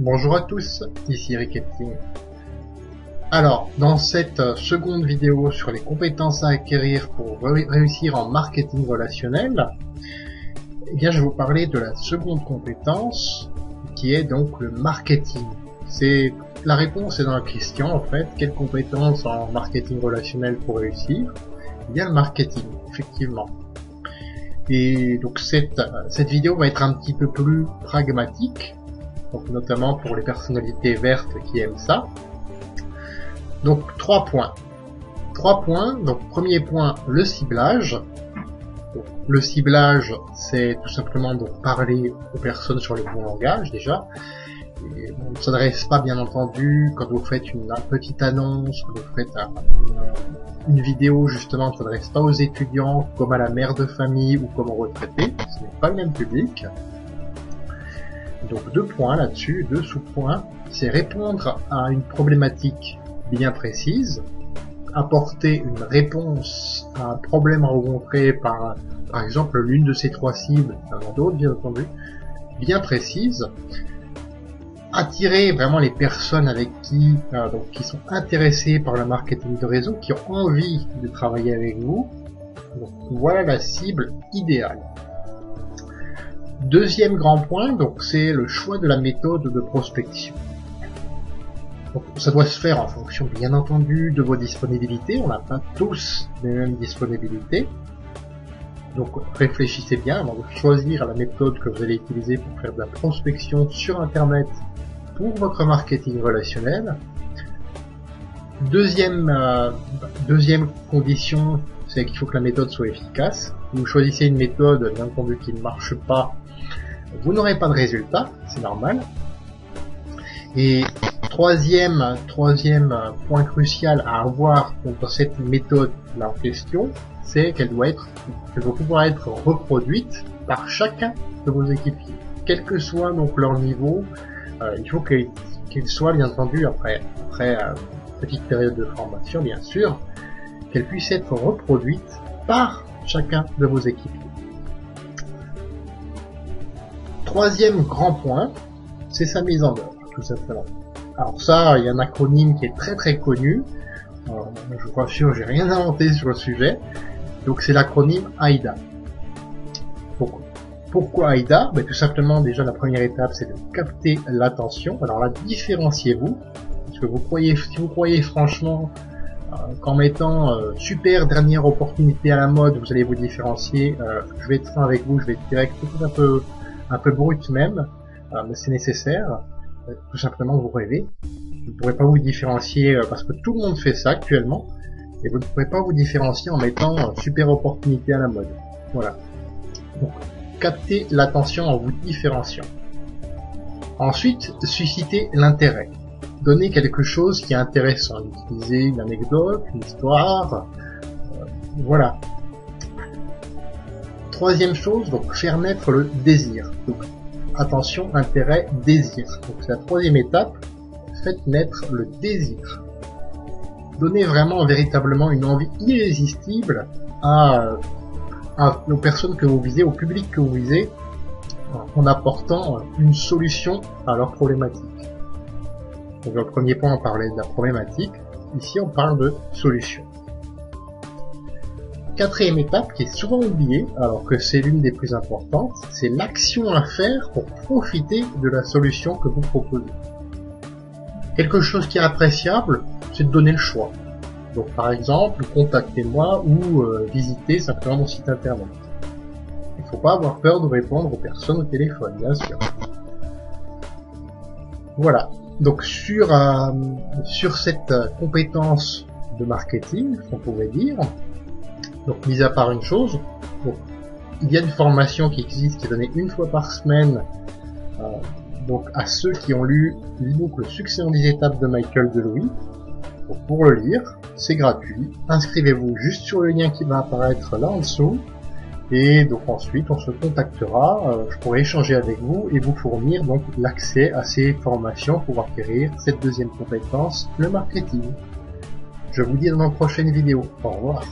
Bonjour à tous, ici Eric Epting. Alors, dans cette seconde vidéo sur les compétences à acquérir pour réussir en marketing relationnel, eh bien, je vais vous parler de la seconde compétence, qui est donc le marketing. La réponse est dans la question, en fait, quelle compétence en marketing relationnel pour réussir? Eh bien, le marketing, effectivement. Et donc cette vidéo va être un petit peu plus pragmatique, donc notamment pour les personnalités vertes qui aiment ça. Donc 3 points. Donc premier point, le ciblage. Donc, le ciblage, c'est tout simplement donc parler aux personnes sur le bon langage déjà. Et on ne s'adresse pas, bien entendu, quand vous faites une petite annonce, quand vous faites une vidéo, justement, on ne s'adresse pas aux étudiants comme à la mère de famille ou comme aux retraités. Ce n'est pas le même public. Donc 2 points là-dessus, 2 sous-points. C'est répondre à une problématique bien précise, apporter une réponse à un problème rencontré par exemple l'une de ces 3 cibles, avant d'autres bien entendu, bien précise, attirer vraiment les personnes avec qui sont intéressées par le marketing de réseau, qui ont envie de travailler avec vous. Donc voilà la cible idéale. Deuxième grand point, donc c'est le choix de la méthode de prospection. Donc, ça doit se faire en fonction, bien entendu, de vos disponibilités. On n'a pas tous les mêmes disponibilités. Donc réfléchissez bien avant de choisir la méthode que vous allez utiliser pour faire de la prospection sur Internet pour votre marketing relationnel. Deuxième condition, c'est qu'il faut que la méthode soit efficace. Si vous choisissez une méthode, bien entendu, qui ne marche pas, vous n'aurez pas de résultat, c'est normal. Et troisième point crucial à avoir dans cette méthode là en question, c'est qu'elle doit pouvoir être reproduite par chacun de vos équipiers, quel que soit donc leur niveau. Il faut qu'ils soient, bien entendu, après une petite période de formation, bien sûr, qu'elle puisse être reproduite par chacun de vos équipiers. Troisième grand point, c'est sa mise en œuvre, tout simplement. Alors ça, il y a un acronyme qui est très très connu. Je vous rassure, j'ai rien inventé sur le sujet. Donc c'est l'acronyme AIDA. Pourquoi AIDA? Tout simplement, déjà la première étape, c'est de capter l'attention. Alors là, différenciez-vous, parce que si vous croyez franchement qu'en mettant super dernière opportunité à la mode, vous allez vous différencier, je vais être franc avec vous, je vais être direct, peut-être un peu brut même, mais c'est nécessaire. Tout simplement, vous rêvez. Vous ne pourrez pas vous différencier parce que tout le monde fait ça actuellement, et vous ne pourrez pas vous différencier en mettant super opportunité à la mode. Voilà. Donc, captez l'attention en vous différenciant. Ensuite, suscitez l'intérêt. Donnez quelque chose qui est intéressant. Utilisez une anecdote, une histoire. Voilà. Troisième chose, donc faire naître le désir. Donc, attention, intérêt, désir. Donc c'est la troisième étape. Faites naître le désir. Donnez vraiment véritablement une envie irrésistible aux personnes que vous visez, au public que vous visez, en apportant une solution à leur problématique. Donc le premier point, on parlait de la problématique. Ici, on parle de solution. Quatrième étape, qui est souvent oubliée, alors que c'est l'une des plus importantes, c'est l'action à faire pour profiter de la solution que vous proposez. Quelque chose qui est appréciable, c'est de donner le choix. Donc par exemple, contactez-moi ou visitez simplement mon site internet. Il ne faut pas avoir peur de répondre aux personnes au téléphone, bien sûr. Voilà. Donc sur cette compétence de marketing, on pourrait dire, donc mis à part une chose, donc, il y a une formation qui existe, qui est donnée une fois par semaine, donc à ceux qui ont lu l'e-book Le succès en 10 étapes de Michael Delouis. Donc pour le lire, c'est gratuit. Inscrivez-vous juste sur le lien qui va apparaître là en dessous. Et donc ensuite, on se contactera. Je pourrai échanger avec vous et vous fournir donc l'accès à ces formations pour acquérir cette deuxième compétence, le marketing. Je vous dis dans une prochaine vidéo. Au revoir.